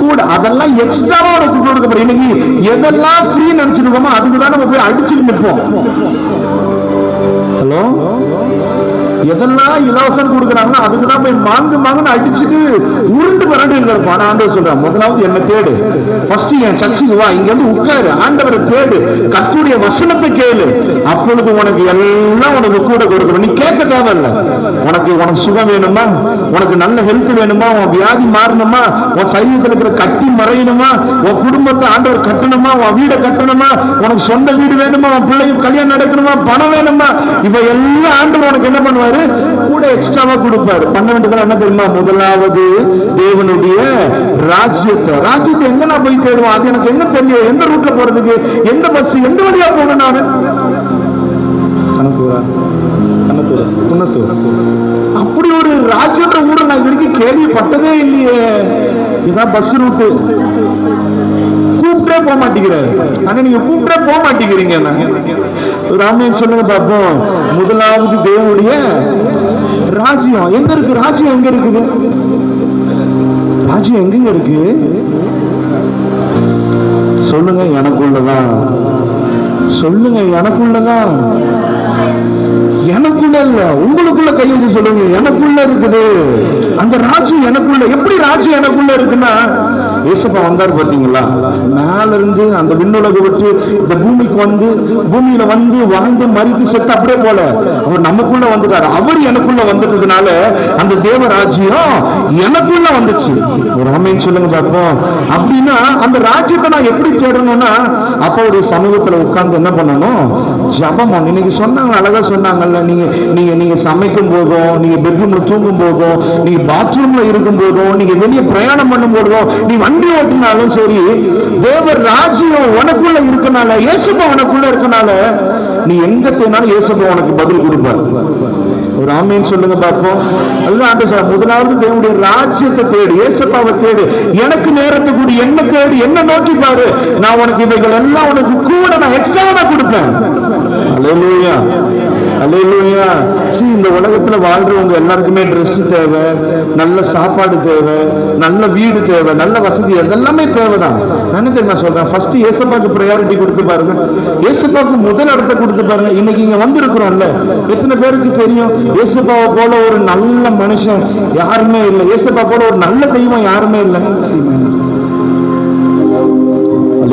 கூட. அதெல்லாம் எக்ஸ்ட்ராவா உனக்கு கொடுக்கப்படும். இன்னைக்கு எதெல்லாம் ஃப்ரீ நினைச்சிருக்கோமோ அதுக்கு தான் நம்ம போய் அடிச்சுட்டு நிற்போம். ஹலோ, எதெல்லாம் இலவசம் கொடுக்குறாங்கன்னா அதுக்கு தான் போய் மாங்குன்னு அடிச்சுட்டு உருண்டு பரண்டு இருப்பான். ஆண்டவர் சொல்றான், முதலாவது என்ன தேடு, ஃபர்ஸ்ட் என் சர்ச்சுக்கு வா, இங்க வந்து உட்காரு, ஆண்டவரை தேடு, கர்த்தருடைய வசனத்தை கேளு, அப்பொழுது உனக்கு எல்லாம் உனக்கு கூட கொடுக்கணும். நீ கேட்க தேவையில்ல. உனக்கு சுகம் வேணுமா, உனக்கு நல்ல ஹெல்த் வேணுமா, உன் வியாதி மாறணுமா, உன் சரீரத்தில் இருக்கிற கட்டி மறையணுமா, உன் குடும்பத்தை ஆண்டவர் கட்டணுமா, உன் வீடை கட்டணுமா, உனக்கு சொந்த வீடு வேணுமா, உன் பிள்ளைக்கு கல்யாணம் நடக்கணுமா, பணம் வேணுமா, இவ எல்லாம் ஆண்டவர் உனக்கு என்ன பண்ணுவாரு, கூட எக்ஸ்ட்ராவா கொடுப்பாரு. பண்ண வேண்டியது என்ன தெரியுமா, முதலாவது தேவனுடைய ராஜ்யத்தை எங்க நான் போய் தேடுவோம், அது எனக்கு என்ன தெரியும், எந்த ரூட்ல போறதுக்கு, எந்த பஸ் எந்த வழியா போகணும், நானு அப்படி ஒரு ராஜ்யன்ற ஊரை நான் இதுக்கு கேள்விப்பட்டதே இல்லையே. இதான் பஸ் ரூட்டு, கூப்பிட்டே போக மாட்டேங்கிறாரு. ஆனா நீங்க கூப்பிட்டே போக மாட்டேங்கிறீங்க. ராமன் சொல்லுங்க பாப்போம். முதலாவது தேவனுடைய ராஜ்யம் எங்க இருக்கு? ராஜ்யம் எங்க இருக்குது? ராஜ்யம் எங்க இருக்கு சொல்லுங்க. எனக்குள்ளதான். சொல்லுங்க, எனக்குள்ளதான். எனக்குள்ள இல்ல, உங்களுக்குள்ள கையெழுத்து சொல்லுங்க. எனக்குள்ள இருக்குது அந்த ராஜ்யம். எனக்குள்ள எப்படி ராஜ்யம் எனக்குள்ள இருக்குன்னா, இயேசுப்பா வந்தார் பாத்தீங்களா, மேல இருந்து அந்த விண்ணுலக விட்டு இந்த பூமிக்கு வந்து, பூமியில வந்து வாழ்ந்து மரித்து செத்து அப்படியே போல அவர் நமக்குள்ள வந்துட்டார். அவர் எனக்குள்ள வந்துட்டதுனால அந்த தேவ ராஜ்யம் எனக்குள்ள வந்துச்சு. ஒரு ஆமென் சொல்லுங்க பார்ப்போம். அப்படின்னா அந்த ராஜ்யத்தை நான் எப்படி தேடணும்னா, அப்பாவுடைய சமூகத்துல உட்கார்ந்து என்ன பண்ணணும், ஜபம். இன்னைக்கு சொன்னாங்க, அழகா சொன்னாங்கல்ல, நீங்க சமைக்கும் போதும், நீங்க பெட்ரூம்ல தூங்கும் போதும், நீங்க பாத்ரூம்ல இருக்கும் போதும், நீங்க வெளியே பிரயாணம் பண்ணும் போதும், நீ வண்டி ஓட்டினாலும் சரி, தேவ ராஜ்யம் உனக்குள்ள இருக்கனால, இயேசுப்பா உனக்குள்ள இருக்கனால, நீ எங்க தேனாலும் இயேசுப்பா உனக்கு பதில் கொடுப்பார். ஒரு ஆமென் சொல்லுங்க பார்ப்போம். அதுதான் ஆண்டவர் சொல்றார், முதலாவது தேவனுடைய ராஜ்யத்தை தேடு, இயேசுப்பாவை தேடு, எனக்கு நேரத்தை கூடி, என்ன தேடு, என்ன நோக்கி பாரு, நான் உனக்கு இவைகள் எல்லாம் உனக்கு கூட நான் எக்ஸ்ட்ரா கொடுப்பேன். அல்லேலூயா, அல்லேலூயா. இந்த உலகத்துல வாழ்றவங்க எல்லாருக்குமே ட்ரெஸ் தேவை, நல்ல சாப்பாடு தேவை, நல்ல வீடு தேவை, நல்ல வசதி, அதெல்லாமே தேவைதான். என்ன தெரியுமா சொல்றேன், ஃபர்ஸ்ட் இயேசுப்பாக்கு ப்ரையாரிட்டி கொடுத்து பாருங்க, இயேசுப்பாக்கு முதல் இடத்தை கொடுத்து பாருங்க. இன்னைக்கு இங்க வந்திருக்கிறோம்ல, எத்தனை பேருக்கு தெரியும் இயேசுப்பாவை போல ஒரு நல்ல மனுஷன் யாருமே இல்லை, இயேசுப்பா போல ஒரு நல்ல தெய்வம் யாருமே இல்லை.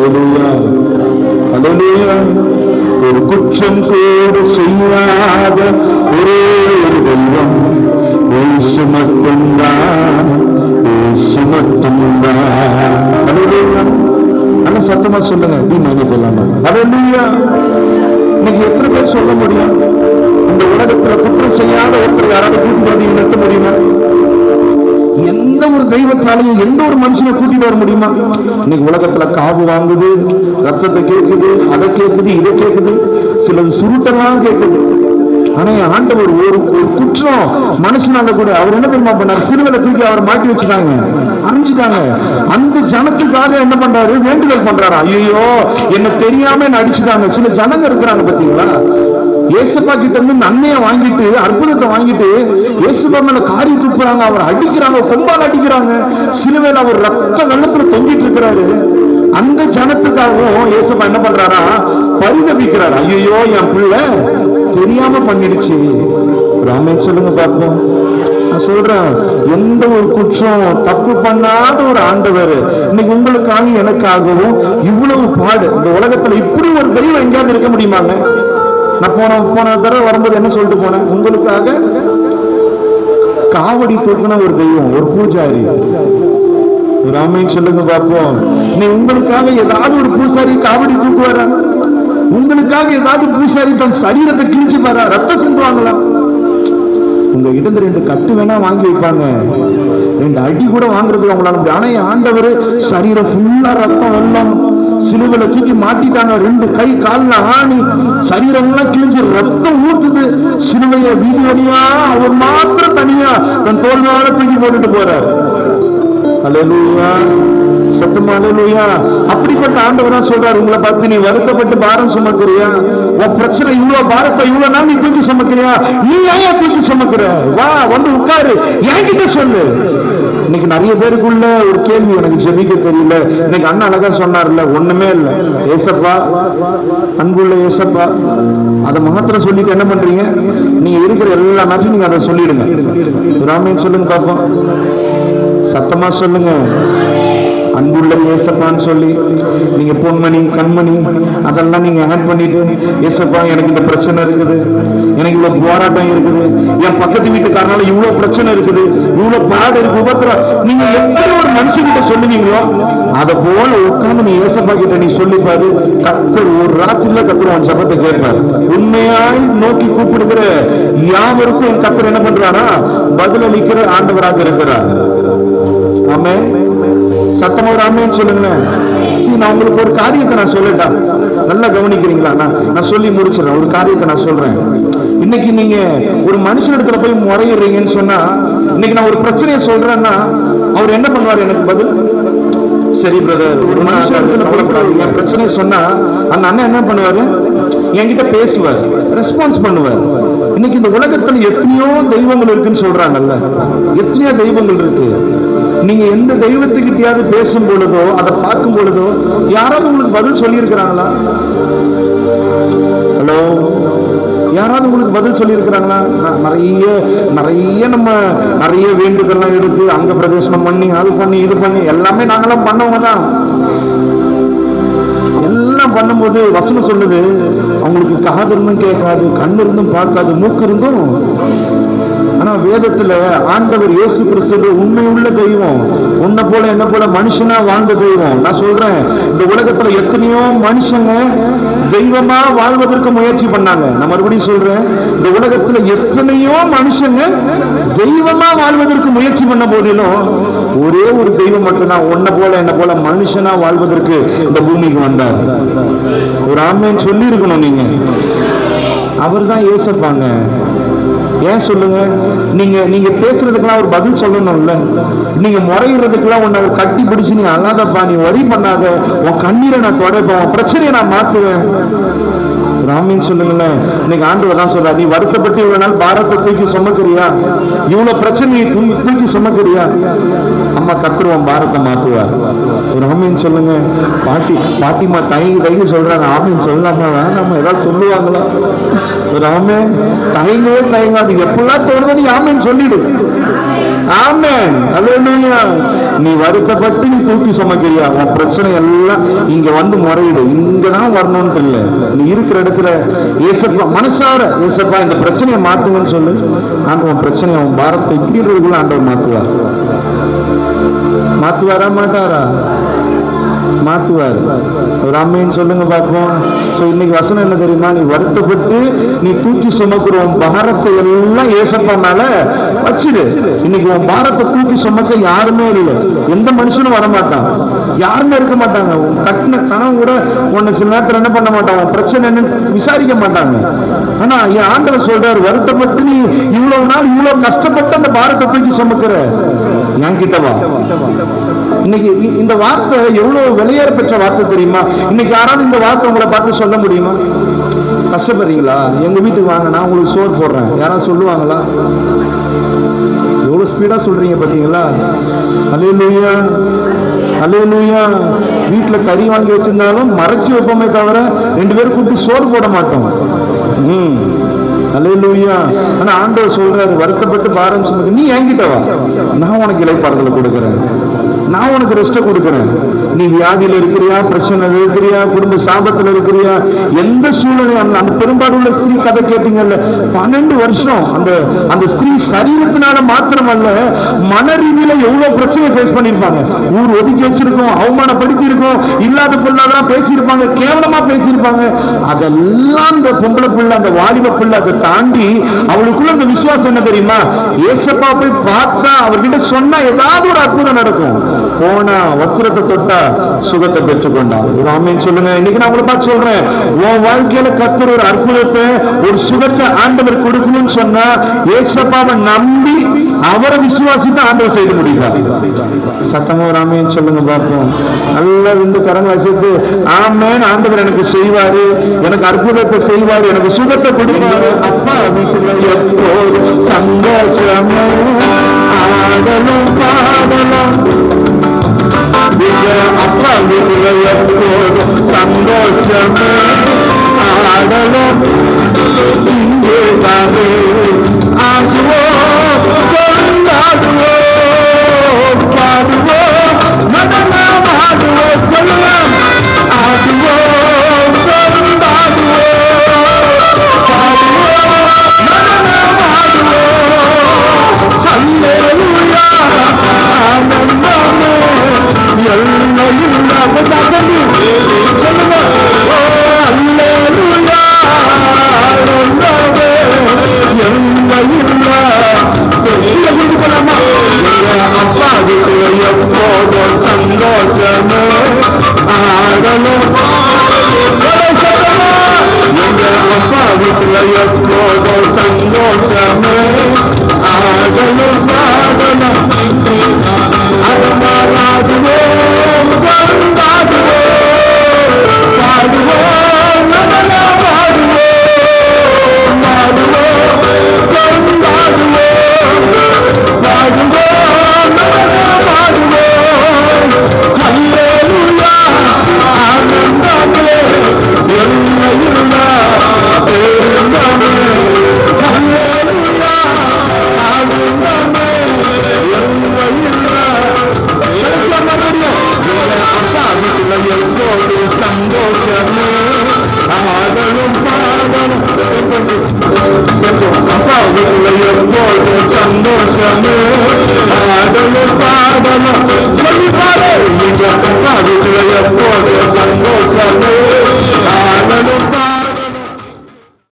அல்லேலூயா அல்லேலூயா. ஒரு குற்றம் கூட செய்யாத ஒரே ஒரு தெய்வம் இயேசு மட்டும்தான், இயேசு மட்டும்தான். அல்லேலூயா. நல்ல சத்தமா சொல்லுங்க. அல்லேலூயா. இன்னைக்கு எத்தனை பேர் சொல்ல முடியும் இந்த உலகத்துல குற்றம் செய்யாத ஒருத்தர் யாராவது கூட்டிட்டு வந்து நிறுத்த முடியுமா? எந்த ஒரு தெய்வத்தாலையும் எந்த ஒரு மனுஷனை கூட்டிட்டு வர முடியுமா? இன்னைக்கு உலகத்துல காவு வாங்குது, ரத்தத்தை கேட்குது, அதை கேட்குது, இதை கேட்குது, சிலது சுருட்டெல்லாம் கேட்குது. ஆனா ஆண்டவர் ஒரு குற்றம் மனுஷனால கூட அவர் என்ன தெரியுமா பண்ணார்? சிறுவலை தூக்கி அவர் மாட்டி வச்சுட்டாங்க, அரைஞ்சிட்டாங்க. அந்த ஜனத்துக்காக என்ன பண்றாரு? வேண்டுதல் பண்றாரு. ஐயோ என்ன தெரியாம என்ன அடிச்சுட்டாங்க. சில ஜனங்க இருக்கிறாங்க பாத்தீங்களா, ஏசப்பா கிட்ட இருந்து நன்மையை வாங்கிட்டு அற்புதத்தை வாங்கிட்டு ஏசப்பா மேல காரி துப்புறாங்க, அவர் அடிக்கிறாங்க, கொம்பால் அடிக்கிறாங்க, சிலுவையில அவர் ரத்த வெள்ளத்துல தொங்கிட்டு இருக்கிறாரு. அந்த ஜனத்துக்காகவும் ஏசப்பா என்ன பண்றாரா? பரிதபிக்கிறார். ஐயோ என் பிள்ளை தெரியாம பண்ணிடுச்சு. ராமன் சொல்லுங்க பார்ப்போம். நான் சொல்றேன், எந்த ஒரு குற்றம் தப்பு பண்ணாத ஒரு ஆண்டவர் இன்னைக்கு உங்களுக்காக எனக்காகவும் இவ்வளவு பாடு. இந்த உலகத்துல இப்படி ஒரு தெய்வம் எங்கேயாவது இருக்க முடியுமாங்க? நான் போன தடவை வரும்போது என்ன சொல்லிட்டு போனேன்? உங்களுக்காக காவடி தூக்கின ஒரு தெய்வம், ஒரு பூஜாரி. ராமன் சொல்லுங்க பார்ப்போம். நீ உங்களுக்காக ஏதாவது ஒரு பூசாரி காவடி தூக்குவாரா? உங்களுக்காக ஏதாவது பூசாரி தன் சரீரத்தை கிழிச்சு பாரா? ரத்தம் சிந்துவாங்களா? உங்க இடத்துல 2 கட்டு வேணா வாங்கி வைப்பாங்க, 2 அடி கூட வாங்குறதுக்கு அவங்களால. ஆனா ஆண்டவர் சரீரம் ஃபுல்லா ரத்தம் வெள்ளம், சிலுவையில தூக்கி மாட்டிட்டாங்க, 2 கை கால்ல ஆணி, சரீரம் எல்லாம் கிழிஞ்சு ரத்தம் ஊத்துது. சிலுவைய வீதி வழியா அவர் மாத்திரம் தனியா தன் தோல் மேல தூக்கி போட்டுட்டு போறார். அல்லேலூயா, சத்தமா அல்லேலூயா. அப்படிப்பட்ட ஆண்டவரா சொல்றாரு, உங்களை பார்த்து நீ வருத்தப்பட்டு பாரம் சுமக்கிறியா? உன் பிரச்சனை இவ்வளவு பாரத்தை இவ்வளவு நாள் நீ தூக்கி சுமக்கிறியா? நீ ஏன் தூக்கி சுமக்கிற? வா வந்து உட்காரு, என்கிட்ட சொல்லு. இன்னைக்கு நிறைய பேருக்குள்ள ஒரு கேள்வி, எனக்கு ஜெபிக்க தெரியல. இன்னைக்கு அண்ணா அழகா சொன்னார்ல, ஒண்ணுமே இல்லை. ஏசப்பா, அன்புள்ள ஏசப்பா, அதை மாத்திரம் சொல்லிட்டு என்ன பண்றீங்க? நீங்க இருக்கிற எல்லா நாட்டும் நீங்க அதை சொல்லிடுங்க. ராமன் சொல்லுங்க பாப்போம், சத்தமா சொல்லுங்க. அன்புள்ள ஏசப்பான்னு சொல்லி நீங்க பொன்மணி கண்மணி அதெல்லாம் நீங்க ஆட் பண்ணிட்டு, ஏசப்பா எனக்கு இந்த பிரச்சனை இருக்குது, எனக்கு இவ்வளவு போராட்டம் இருக்குது, என் பக்கத்து வீட்டுக்காரனால இவ்வளவு பிரச்சனை இருக்குது, இவ்வளவு பாடு இருக்கு, உபத்திரம், நீங்க எப்படி ஒரு மனுஷன்கிட்ட சொல்லுவீங்களோ அதை போல உட்கார்ந்து நீ ஏசப்பா கிட்ட நீ சொல்லிப்பாரு. கத்தர் ஒரு ராத்திரில கத்தர் உன் சபத்தை கேட்பார். உண்மையாய் நோக்கி கூப்பிடுகிற யாவருக்கும் என் கத்தர் என்ன பண்றாரா? பதிலளிக்கிற ஆண்டவராக இருக்கிறார். ஆமென். சத்தமா ஒரு ஆமென் சொல்லுங்களேன். நான் உங்களுக்கு ஒரு காரியத்தை நான் சொல்லட்டா, நல்லா கவனிக்கிறீங்களா? நான் சொல்லி முடிச்சிடறேன். ஒரு காரியத்தை நான் சொல்றேன். இன்னைக்கு நீங்க ஒரு மனுஷனிடத்துல போய் முறையிடுறீங்கன்னு சொன்னா, இன்னைக்கு நான் ஒரு பிரச்சனையை சொல்றேன்னா அவர் என்ன பண்ணுவார்? எனக்கு பதில், சரி பிரதர், ஒரு மனுஷனிடத்துல போய் என் பிரச்சனையை சொன்னா அந்த அண்ணன் என்ன பண்ணுவாரு? என்கிட்ட பேசுவார், ரெஸ்பான்ஸ் பண்ணுவார். இன்னைக்கு இந்த உலகத்துல எத்தனையோ தெய்வங்கள் இருக்குன்னு சொல்றாங்கல்ல, எத்தனையோ தெய்வங்கள் இருக்கு. நீங்க எந்த தெய்வத்துக்கிட்டையாவது பேசும் பொழுதோ அதை பார்க்கும் பொழுதோ யாராவது உங்களுக்கு பதில் சொல்லி இருக்கிறாங்களா? ஹலோ, யாராவது உங்களுக்கு பதில் சொல்லி இருக்கிறாங்களா? நிறைய நம்ம நிறைய வேண்டுதல்லாம் எடுத்து அங்க பிரதேசனம் பண்ணி அது பண்ணி இது பண்ணி எல்லாமே நாங்களாம் பண்ணவங்க தான். எல்லாம் பண்ணும்போது வசனம் சொல்லுது, அவங்களுக்கு காது இருந்தும் கேட்காது, கண்ணு இருந்தும் பார்க்காது, மூக்கு இருந்தும். ஆனா வேதத்துல ஆண்டவர் இயேசு கிறிஸ்து உண்மை உள்ள தெய்வம், உன்னை போல என்ன போல மனுஷனா வாழ்ந்த தெய்வம். நான் சொல்றேன், இந்த உலகத்துல எத்தனையோ மனுஷங்க தெய்வமா வாழ்வதற்கு முயற்சி பண்ணாங்க. நான் மறுபடியும் சொல்றேன், இந்த உலகத்துல எத்தனையோ மனுஷங்க தெய்வமா வாழ்வதற்கு முயற்சி பண்ண போதிலும் ஒரே ஒரு தெய்வம் மட்டும்தான் உன்னை போல என்ன போல மனுஷனா வாழ்வதற்கு இந்த பூமிக்கு வந்தார். ஒரு ஆமென் சொல்லி இருக்கணும் நீங்க. அவர் தான் ஏசப்பாங்க. ஏன் சொல்லுங்க? நீங்க பேசுறதுக்கெல்லாம் ஒரு பதில் சொல்லணும்ல. நீங்க முறையிறதுக்கெல்லாம் உன்னை கட்டி பிடிச்சு நீ அழாதப்பா, நீ வரி பண்ணாத, உன் கண்ணீரை நான் தொடப்பேன், உன் பிரச்சனையை நான் மாத்துவேன். ராமின்னு சொல்லுங்களேன். இன்னைக்கு ஆண்டவர் தான் சொல்றார், நீ வருத்தப்பட்டு இவ்வளவு நாள் பாரத்தை தூக்கி சுமக்கிறியா, இவ்வளவு பிரச்சனையை தூக்கி சுமக்கிறியா, அம்மா கத்துருவோம் பாரத்தை மாத்துவார். ஒரு ஆமீன் சொல்லுங்க. பாட்டிமா தயங்கி சொல்றாங்க, ஆமீன் சொல்லலாமா வேணாமா ஏதாவது சொல்லுவாங்களா? ஒரு ஆமீன் தயங்கவே தயங்காது, எப்பெல்லாம் தோணுதோ நீ ஆமீன் சொல்லிடு. ஆமென், அல்லேலூயா. நீ வருத்தப்பட்டு நீ தூக்கி சுமக்கிறியா, உன் பிரச்சனை எல்லாம் இங்க வந்து முறையிடு, இங்கதான் வரணும்னு இல்லை. நீ இருக்கிற இடத்துல ஏசப்பா மனசார, ஏசப்பா இந்த பிரச்சனையை மாத்துங்கன்னு சொல்லு. ஆண்டவன் உன் பிரச்சனையை, உன் பாரத்தை தீர்றதுக்குள்ள ஆண்டவர் மாத்துவார். மாத்துவாரா மாட்டாரா? மாத்துவார். ஒரு ஆமீன் சொல்லுங்க பார்ப்போம். சோ இன்னைக்கு வசனம் என்ன தெரியுமா? நீ வருத்தப்பட்டு நீ தூக்கி சுமக்கிற உன் பாரத்தை எல்லாம் ஏசப்பா மேல வச்சிடு. இன்னைக்கு உன் பாரத்தை தூக்கி சுமக்க யாருமே இல்லை, எந்த மனுஷனும் வரமாட்டான், யாருமே இருக்க மாட்டாங்க. கட்டின கனவு கூட உன்னை சில நேரத்தில் என்ன பண்ண மாட்டாங்க, பிரச்சனை என்னன்னு விசாரிக்க மாட்டாங்க. ஆனா என் ஆண்டவர் சொல்றாரு, வருத்தப்பட்டு நீ இவ்வளவு நாள் இவ்வளவு கஷ்டப்பட்டு அந்த பாரத்தை தூக்கி சுமக்கிற, என் கிட்டவா. இன்னைக்கு இந்த வார்த்தை எவ்வளவு வெளியேற பெற்ற வார்த்தை தெரியுமா? இன்னைக்கு யாராவது இந்த வார்த்தை உங்களை பார்த்து சொல்ல முடியுமா? கஷ்டப்படுறீங்களா, எங்க வீட்டுக்கு வாங்க, நான் உங்களுக்கு சோறு போடுறேன், யாராவது சொல்லுவாங்களா? எவ்வளவு ஸ்பீடா சொல்றீங்க பாத்தீங்களா? அல்லேலூயா, அல்லேலூயா. வீட்டுல கறி வாங்கி வச்சிருந்தாலும் மறைச்சு வைப்போமே தவிர 2 பேரும் கூப்பிட்டு சோறு போட மாட்டோம். அல்லேலூயா. ஆனா ஆண்டவர் சொல்றாரு, வருத்தப்பட்டு பாரம் சுமக்க நீ என்கிட்ட வா, நான் உனக்கு இளைப்பாறுதலை கொடுக்கிறேன், நான் உனக்கு ரெஸ்ட் கொடுக்கிறேன். நீ வியாதியில இருக்கிறியா, பிரச்சனை இருக்கிறியா, குடும்ப சாபத்துல இருக்கிறியா, எந்த சூழ்நிலை. அந்த பெரும்பாலுள்ள ஸ்திரீ கதை கேட்டீங்கல்ல, 12 வருஷம் அந்த ஸ்திரீ சரீரத்தினால மாத்திரமல்ல மன ரீதியில எவ்வளவு பிரச்சனை ஃபேஸ் பண்ணிருப்பாங்க. ஊர் ஒதுக்கி வச்சிருக்கோம், அவமானப்படுத்தி இருக்கோம், இல்லாத பிள்ளைதான் பேசியிருப்பாங்க, கேவலமா பேசியிருப்பாங்க. அதெல்லாம் அந்த பொம்பளை பிள்ளை, அந்த வாலிப பிள்ளை அதை தாண்டி அவளுக்குள்ள அந்த விசுவாசம் என்ன தெரியுமா? ஏசப்பா போய் பார்த்தா, அவர்கிட்ட சொன்னா ஏதாவது ஒரு அற்புதம் நடக்கும். போனா வஸ்திரத்தை தொட்டா சுகத்தை பெற்றுக்கொண்டா. ஆமென் சொல்லுங்க. இன்னைக்கு நான் உங்களை பார்த்து சொல்றேன், உன் வாழ்க்கையில கர்த்தர் ஒரு அற்புதத்தை, ஒரு சுகத்தை ஆண்டவர் கொடுக்கணும்னு சொன்னா ஏசப்பாவை நம்பி அவரை விசுவாசித்து ஆண்டவர் செய்து முடிப்பார். சத்தமா ஒரு ஆமென் சொல்லுங்க பார்ப்போம். நல்லா 2 கரங்களை சேர்த்து ஆமென், ஆண்டவர் எனக்கு செய்வாரு, எனக்கு அற்புதத்தை செய்வாரு, எனக்கு சுகத்தை கொடுப்பாரு. அப்பா வீட்டுல